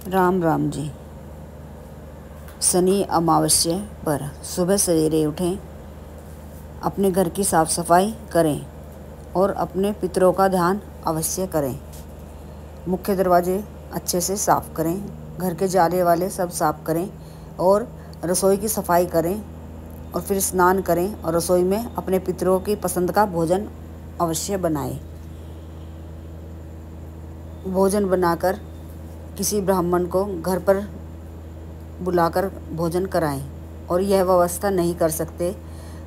राम राम जी। शनि अमावस्या पर सुबह सवेरे उठें, अपने घर की साफ सफाई करें और अपने पितरों का ध्यान अवश्य करें। मुख्य दरवाजे अच्छे से साफ करें, घर के जाले वाले सब साफ करें और रसोई की सफाई करें और फिर स्नान करें और रसोई में अपने पितरों की पसंद का भोजन अवश्य बनाएं। भोजन बनाकर किसी ब्राह्मण को घर पर बुलाकर भोजन कराएं और यह व्यवस्था नहीं कर सकते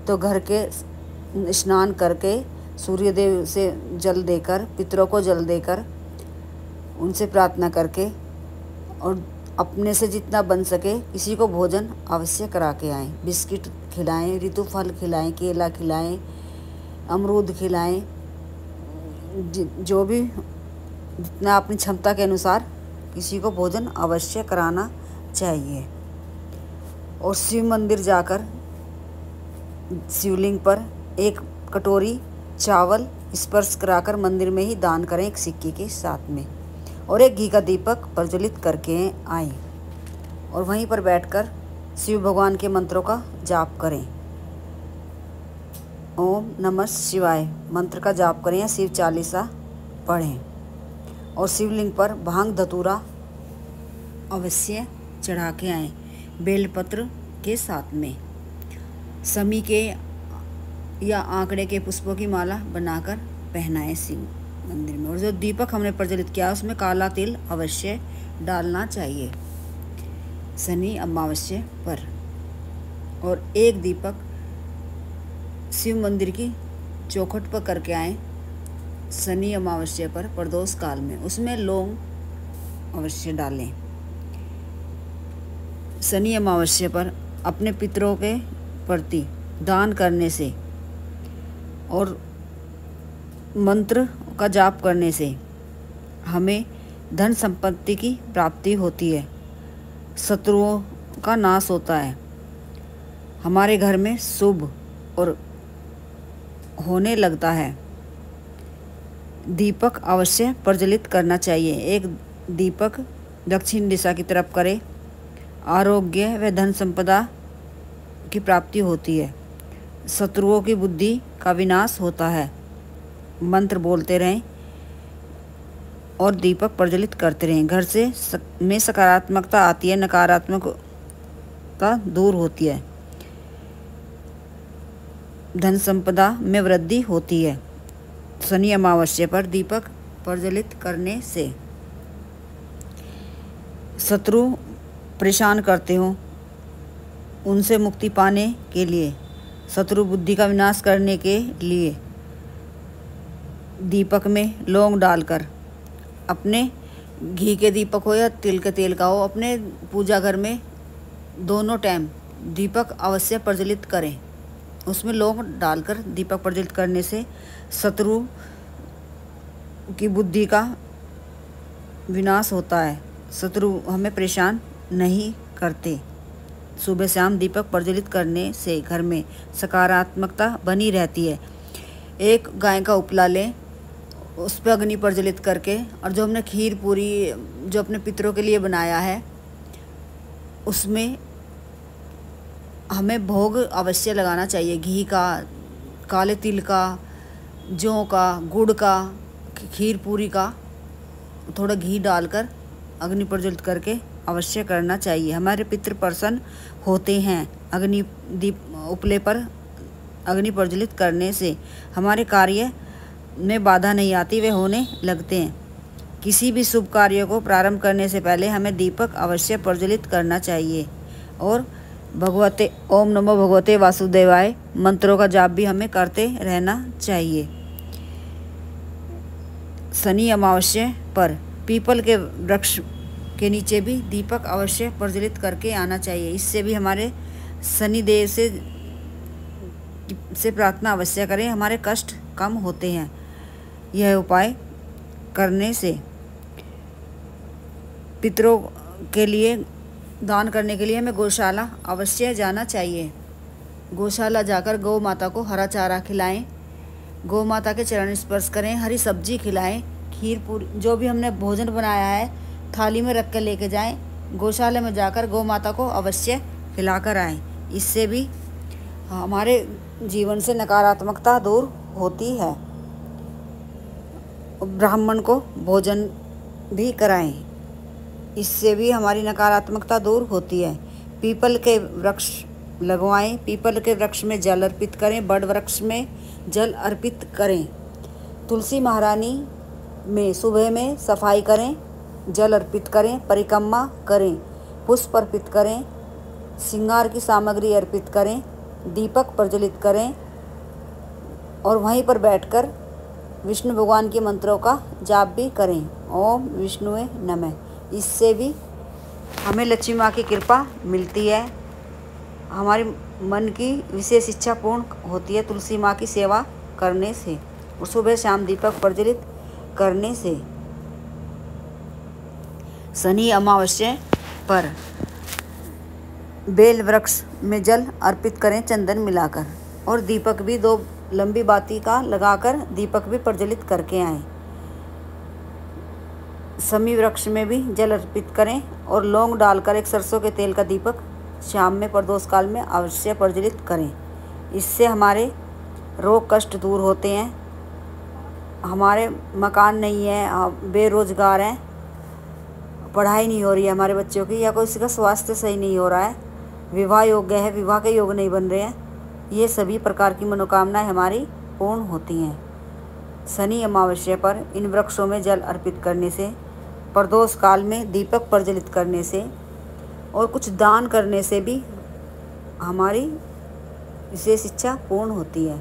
तो घर के स्नान करके सूर्यदेव से जल देकर, पितरों को जल देकर, उनसे प्रार्थना करके और अपने से जितना बन सके किसी को भोजन अवश्य करा के आएँ। बिस्किट खिलाएं, ऋतु फल खिलाएं, केला खिलाएं, अमरूद खिलाएं, जो भी जितना अपनी क्षमता के अनुसार किसी को भोजन अवश्य कराना चाहिए। और शिव मंदिर जाकर शिवलिंग पर एक कटोरी चावल स्पर्श कराकर मंदिर में ही दान करें, एक सिक्के के साथ में, और एक घी का दीपक प्रज्वलित करके आएं और वहीं पर बैठकर शिव भगवान के मंत्रों का जाप करें। ओम नमः शिवाय मंत्र का जाप करें या शिव चालीसा पढ़ें और शिवलिंग पर भांग धतूरा अवश्य चढ़ा के आएँ बेलपत्र के साथ में। समी के या आंकड़े के पुष्पों की माला बनाकर पहनाएं शिव मंदिर में। और जो दीपक हमने प्रज्वलित किया उसमें काला तिल अवश्य डालना चाहिए शनि अमावस्या पर। और एक दीपक शिव मंदिर की चौखट पर करके आएँ शनि अमावस्या पर प्रदोष काल में, उसमें लौंग अवश्य डालें। शनि अमावस्या पर अपने पितरों के प्रति दान करने से और मंत्र का जाप करने से हमें धन संपत्ति की प्राप्ति होती है, शत्रुओं का नाश होता है, हमारे घर में शुभ और होने लगता है। दीपक अवश्य प्रज्वलित करना चाहिए। एक दीपक दक्षिण दिशा की तरफ करें, आरोग्य व धन संपदा की प्राप्ति होती है, शत्रुओं की बुद्धि का विनाश होता है। मंत्र बोलते रहें और दीपक प्रज्वलित करते रहें। घर से में सकारात्मकता आती है, नकारात्मकता दूर होती है, धन संपदा में वृद्धि होती है। शनि अमावस्या पर दीपक प्रज्वलित करने से शत्रु परेशान करते हो उनसे मुक्ति पाने के लिए, शत्रु बुद्धि का विनाश करने के लिए दीपक में लौंग डालकर, अपने घी के दीपक हो या तिल के तेल का हो, अपने पूजा घर में दोनों टाइम दीपक अवश्य प्रज्वलित करें। उसमें लौंग डालकर दीपक प्रज्वलित करने से शत्रु की बुद्धि का विनाश होता है, शत्रु हमें परेशान नहीं करते। सुबह शाम दीपक प्रज्वलित करने से घर में सकारात्मकता बनी रहती है। एक गाय का उपला लें, उस पर अग्नि प्रज्वलित करके, और जो हमने खीर पूरी जो अपने पितरों के लिए बनाया है उसमें हमें भोग अवश्य लगाना चाहिए। घी का, काले तिल का, जौ का, गुड़ का, खीर पूरी का, थोड़ा घी डालकर अग्नि प्रज्वलित करके अवश्य करना चाहिए। हमारे पितृ प्रसन्न होते हैं। अग्नि दीप उपले पर अग्नि प्रज्वलित करने से हमारे कार्य में बाधा नहीं आती, वे होने लगते हैं। किसी भी शुभ कार्य को प्रारंभ करने से पहले हमें दीपक अवश्य प्रज्वलित करना चाहिए। और भगवते ओम नमो भगवते वासुदेवाय मंत्रों का जाप भी हमें करते रहना चाहिए। शनि अमावस्या पर पीपल के वृक्ष के नीचे भी दीपक अवश्य प्रज्वलित करके आना चाहिए। इससे भी हमारे शनिदेव से प्रार्थना अवश्य करें, हमारे कष्ट कम होते हैं। यह उपाय करने से पितरों के लिए दान करने के लिए हमें गौशाला अवश्य जाना चाहिए। गौशाला जाकर गौ माता को हरा चारा खिलाएं, गौ माता के चरण स्पर्श करें, हरी सब्जी खिलाएं, खीर पूरी जो भी हमने भोजन बनाया है थाली में रख के लेके जाएं। गौशाला में जाकर गौ माता को अवश्य खिलाकर आएं। इससे भी हमारे जीवन से नकारात्मकता दूर होती है। ब्राह्मण को भोजन भी कराएं, इससे भी हमारी नकारात्मकता दूर होती है। पीपल के वृक्ष लगवाएं, पीपल के वृक्ष में जल अर्पित करें, बड़ वृक्ष में जल अर्पित करें। तुलसी महारानी में सुबह में सफाई करें, जल अर्पित करें, परिक्रमा करें, पुष्प अर्पित करें, श्रृंगार की सामग्री अर्पित करें, दीपक प्रज्वलित करें और वहीं पर बैठकर विष्णु भगवान के मंत्रों का जाप भी करें। ओम विष्णुवे नमः। इससे भी हमें लक्ष्मी माँ की कृपा मिलती है, हमारी मन की विशेष इच्छा पूर्ण होती है तुलसी माँ की सेवा करने से और सुबह शाम दीपक प्रज्वलित करने से। शनि अमावस्या पर बेल वृक्ष में जल अर्पित करें चंदन मिलाकर और दीपक भी 2 लंबी बाती का लगाकर दीपक भी प्रज्वलित करके आएं। शमी वृक्ष में भी जल अर्पित करें और लौंग डालकर एक सरसों के तेल का दीपक शाम में प्रदोष काल में अवश्य प्रज्वलित करें। इससे हमारे रोग कष्ट दूर होते हैं। हमारे मकान नहीं है, बेरोजगार हैं, पढ़ाई नहीं हो रही है हमारे बच्चों की, या कोई किसी का स्वास्थ्य सही नहीं हो रहा है, विवाह योग्य है, विवाह के योग नहीं बन रहे हैं, ये सभी प्रकार की मनोकामनाएं हमारी पूर्ण होती हैं। शनि अमावस्या पर इन वृक्षों में जल अर्पित करने से, प्रदोष काल में दीपक प्रज्वलित करने से और कुछ दान करने से भी हमारी विशेष इच्छा पूर्ण होती है।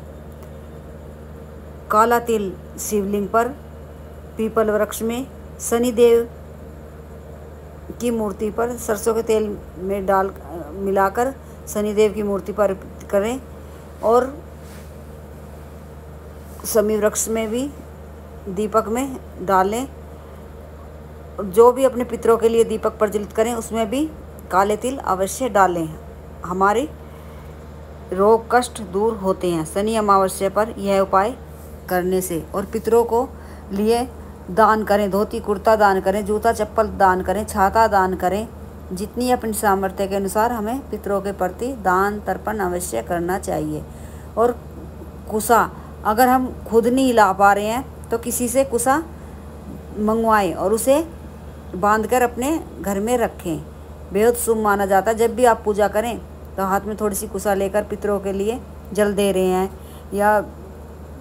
काला तिल शिवलिंग पर, पीपल वृक्ष में, शनिदेव की मूर्ति पर सरसों के तेल में मिलाकर शनिदेव की मूर्ति पर अर्पित करें और शमी वृक्ष में भी दीपक में डालें। जो भी अपने पितरों के लिए दीपक प्रज्वलित करें उसमें भी काले तिल अवश्य डालें। हमारे रोग कष्ट दूर होते हैं शनि अमावस्या पर यह उपाय करने से। और पितरों को लिए दान करें, धोती कुर्ता दान करें, जूता चप्पल दान करें, छाता दान करें। जितनी अपनी सामर्थ्य के अनुसार हमें पितरों के प्रति दान तर्पण अवश्य करना चाहिए। और कुसा अगर हम खुद नहीं ला पा रहे हैं तो किसी से कुसा मंगवाएं और उसे बांधकर अपने घर में रखें, बेहद शुभ माना जाता है। जब भी आप पूजा करें तो हाथ में थोड़ी सी कुसा लेकर पितरों के लिए जल दे रहे हैं या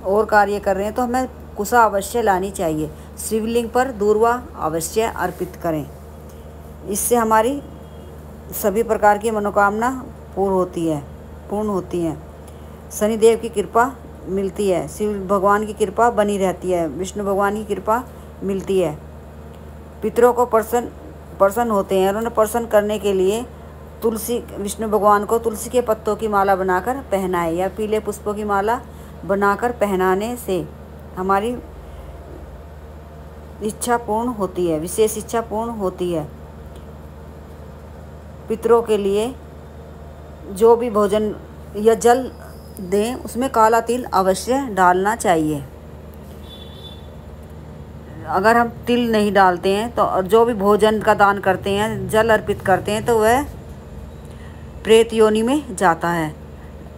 और कार्य कर रहे हैं तो हमें कुसा अवश्य लानी चाहिए। शिवलिंग पर दूर्वा अवश्य अर्पित करें, इससे हमारी सभी प्रकार की मनोकामना पूर्ण होती है। शनिदेव की कृपा मिलती है, शिव भगवान की कृपा बनी रहती है, विष्णु भगवान की कृपा मिलती है। पितरों को प्रसन्न होते हैं और उन्हें प्रसन्न करने के लिए विष्णु भगवान को तुलसी के पत्तों की माला बनाकर पहनाएं या पीले पुष्पों की माला बनाकर पहनाने से हमारी इच्छा पूर्ण होती है, विशेष इच्छा पूर्ण होती है। पितरों के लिए जो भी भोजन या जल दें उसमें काला तिल अवश्य डालना चाहिए। अगर हम तिल नहीं डालते हैं तो जो भी भोजन का दान करते हैं, जल अर्पित करते हैं, तो वह प्रेत योनि में जाता है।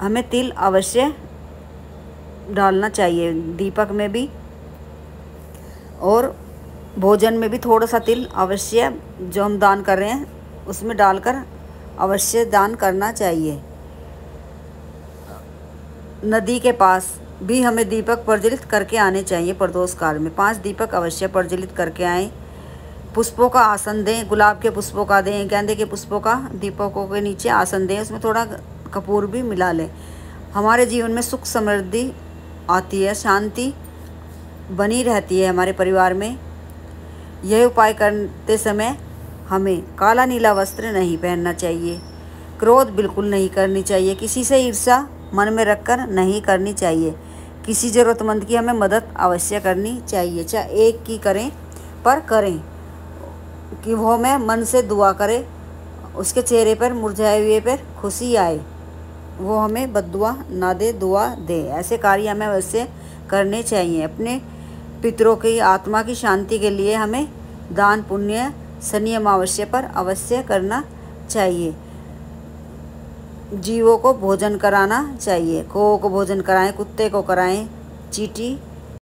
हमें तिल अवश्य डालना चाहिए, दीपक में भी और भोजन में भी थोड़ा सा तिल अवश्य जो हम दान कर रहे हैं उसमें डालकर अवश्य दान करना चाहिए। नदी के पास भी हमें दीपक प्रज्वलित करके आने चाहिए। प्रदोष काल में 5 दीपक अवश्य प्रज्वलित करके आएँ। पुष्पों का आसन दें, गुलाब के पुष्पों का दें, गेंदे के पुष्पों का दीपकों के नीचे आसन दें, उसमें थोड़ा कपूर भी मिला लें। हमारे जीवन में सुख समृद्धि आती है, शांति बनी रहती है हमारे परिवार में। यह उपाय करते समय हमें काला नीला वस्त्र नहीं पहनना चाहिए, क्रोध बिल्कुल नहीं करनी चाहिए, किसी से ईर्ष्या मन में रखकर नहीं करनी चाहिए। किसी ज़रूरतमंद की हमें मदद अवश्य करनी चाहिए, चाहे एक की करें पर करें कि वो हमें मन से दुआ करे, उसके चेहरे पर मुरझाए हुए पर खुशी आए, वो हमें बद्दुआ ना दे, दुआ दे। ऐसे कार्य हमें अवश्य करने चाहिए। अपने पितरों की आत्मा की शांति के लिए हमें दान पुण्य शनि अमावस्या पर अवश्य करना चाहिए। जीवों को भोजन कराना चाहिए। कौओं को भोजन कराएं, कुत्ते को कराएं, चींटी